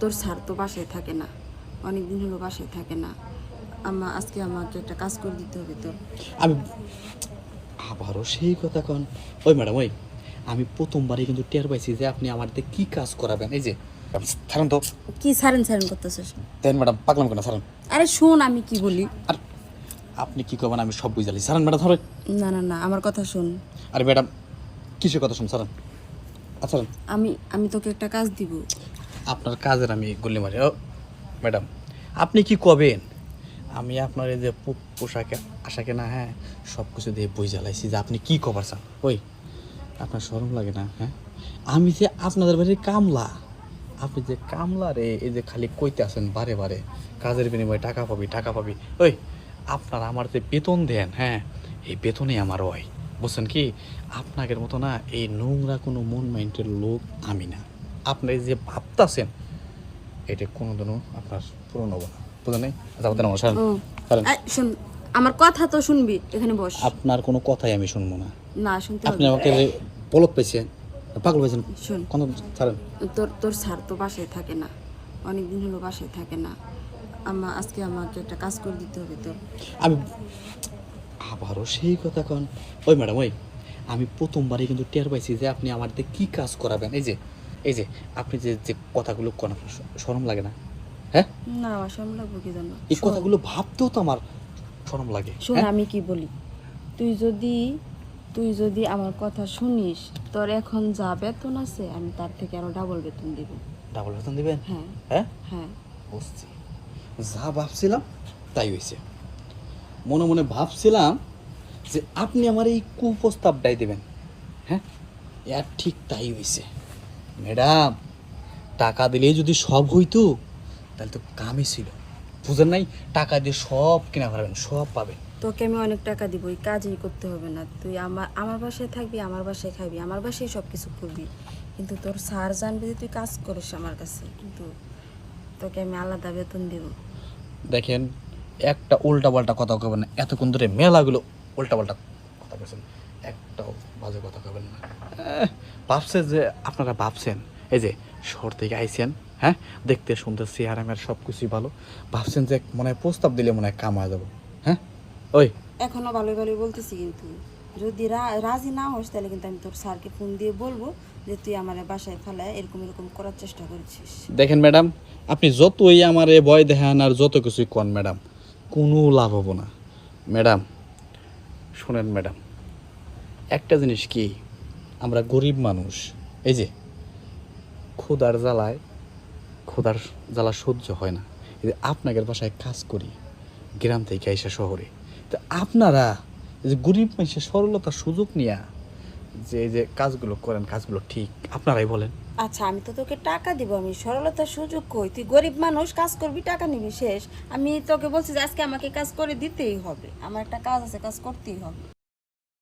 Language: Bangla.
তোর স্যার তো বাসায় থাকে না, অনেক দিন হলো বাসায় থাকে না। আজকে আমাকে একটা কাজ করে দিতে হবে তোর। আমি আবারও সেই কথা কন। ওই ম্যাডাম, ওই আমি প্রথমবারই কিন্তু টের পাইছি যে আপনি আমার দিয়ে কি কাজ করাবেন। এই যে ছাড়েন তো। কি সারেন করতেছিস? দেন ম্যাডাম, পাগলাম কেন, ছাড়েন। আরে শোন আমি কি বলি। আর আপনি কি করবেন আমি সব বুঝালি। ছাড়েন ম্যাডাম, ধরে। না না না, আমার কথা শোন। আরে ম্যাডাম, কিসের কথা শুন, ছাড়েন। আচ্ছা, আমি তোকে একটা কাজ দিব। আপনার কাজের আমি গুল্লি মারি। ও ম্যাডাম, আপনি কি করবেন? আমি আপনার এই যে পোশাকে আশাকে না, হ্যাঁ, সব কিছু দিয়ে বই জ্বালাইছি যে আপনি কি কবার চান। ওই আপনার শরম লাগে না? হ্যাঁ, আমি যে আপনাদের বাড়ির কামলা, আপনি যে কামলা রে, এই যে খালি কইতে আছেন বারে বারে কাজের বিনিময়ে টাকা পাবি টাকা পাবি। ওই আপনার আমার যে বেতন দেন, হ্যাঁ, এই বেতনে আমার হয়, বুঝছেন কি? আপনাদের মতো না এই নোংরা কোনো মন মাইন্ডের লোক আমি না। আপনি যে ভাবতাছেন এটা কোনোদিনও আপনার পূরণ হবো না, বুঝলেন? নাই? যাবতেন আমার সারেন। শোন, আমার কথা তো শুনবি, এখানে বস। আপনার কোনো কথাই আমি শুনবো না। না শুনতে আপনি হবে। আমাকে বলত পেয়েছেন, পাগল পেয়েছেন। শোন, কোনো ছাড়েন। তোর স্যার তো বাসায় থাকে না, অনেক দিন হলো বাসায় থাকে না। আজকে আমাকে একটা কাজ করে দিতে হবে তোর। আমি আবারও সেই কথা কন। ওই ম্যাডাম, ওই আমি প্রথমবারই কিন্তু টের পাইছি যে আপনি আমার দিয়ে কী কাজ করাবেন। এই যে আপনি যে যে কথাগুলো কোন, আপনার শরম লাগে না? হ্যাঁ, না আমার শরম লাগবে কি জানো? এই কথাগুলো ভাবতেও তো আমার শরম লাগে। শোন আমি কি বলি, তুই যদি আমার কথা শুনিস, তোর এখন যা বেতন আছে আমি তার থেকে আরো ডাবল বেতন দিব। ডাবল বেতন দিবেন? হ্যাঁ হ্যাঁ হ্যাঁ। বুঝছি। যা ভাবছিলাম তাই হয়েছে। মনে মনে ভাবছিলাম যে আপনি আমার এই কুপ্রস্তাবটাই দেবেন, হ্যাঁ, আর ঠিক তাই হয়েছে। ম্যাডাম, টাকা দিলেই যদি সব হইতো তাহলে তো কামই ছিল, বুঝেন নাই? টাকা দিয়ে সব কিনা পারবেন, সব পাবেন। তোকে আমি অনেক টাকা দিব, ওই কাজই করতে হবে না। তুই আমার বাসায় থাকবি, আমার বাসায় খাবি, আমার বাসায় সব কিছু করবি। কিন্তু তোর স্যার জানবে যে তুই কাজ করিস আমার কাছে, কিন্তু তোকে আমি আলাদা বেতন দিব। দেখেন, একটা উল্টাপাল্টা কথা কবেন না। এতক্ষণ ধরে মেলাগুলো উল্টাপাল্টা কথা বলছেন, একটাও বাজে কথা কবেন না। ভাবছে যে আপনারা ভাবছেন এই যে শহর থেকে আইছেন, হ্যাঁ, দেখতে শুনতে চেহারামের সব কিছুই ভালো, ভাবছেন যে মনে হয় প্রস্তাব দিলে মনে হয় কামা যাবো। হ্যাঁ, ওই এখনো ভালোই ভালোই বলতেছি, কিন্তু যদি রাজি না হোস তাহলে কিন্তু আমি তোর স্যারকে ফোন দিয়ে বলবো যে তুই আমার বাসায় ফেলায় এরকম এরকম করার চেষ্টা করছিস। দেখেন ম্যাডাম, আপনি যতই আমার এ ভয় দেখান আর যত কিছুই কন ম্যাডাম, কোনো লাভ হবো না। ম্যাডাম শোনেন ম্যাডাম, একটা জিনিস কি, আমরা গরিব মানুষ, এই যে ক্ষুধার জ্বালা সহ্য হয় না। এই যে আপনাদের বাসায় কাজ করি গ্রাম থেকে এসে শহরে, তো আপনারা এই যে গরিব মানুষের সরলতার সুযোগ নিয়ে যে এই যে কাজগুলো করেন, কাজগুলো ঠিক আপনারাই বলেন। আচ্ছা আমি তো তোকে টাকা দিব, আমি সরলতার সুযোগ কই? তুই গরিব মানুষ, কাজ করবি, টাকা নিবি, শেষ। আমি তোকে বলছি যে আজকে আমাকে কাজ করে দিতেই হবে, আমার একটা কাজ আছে, কাজ করতেই হবে।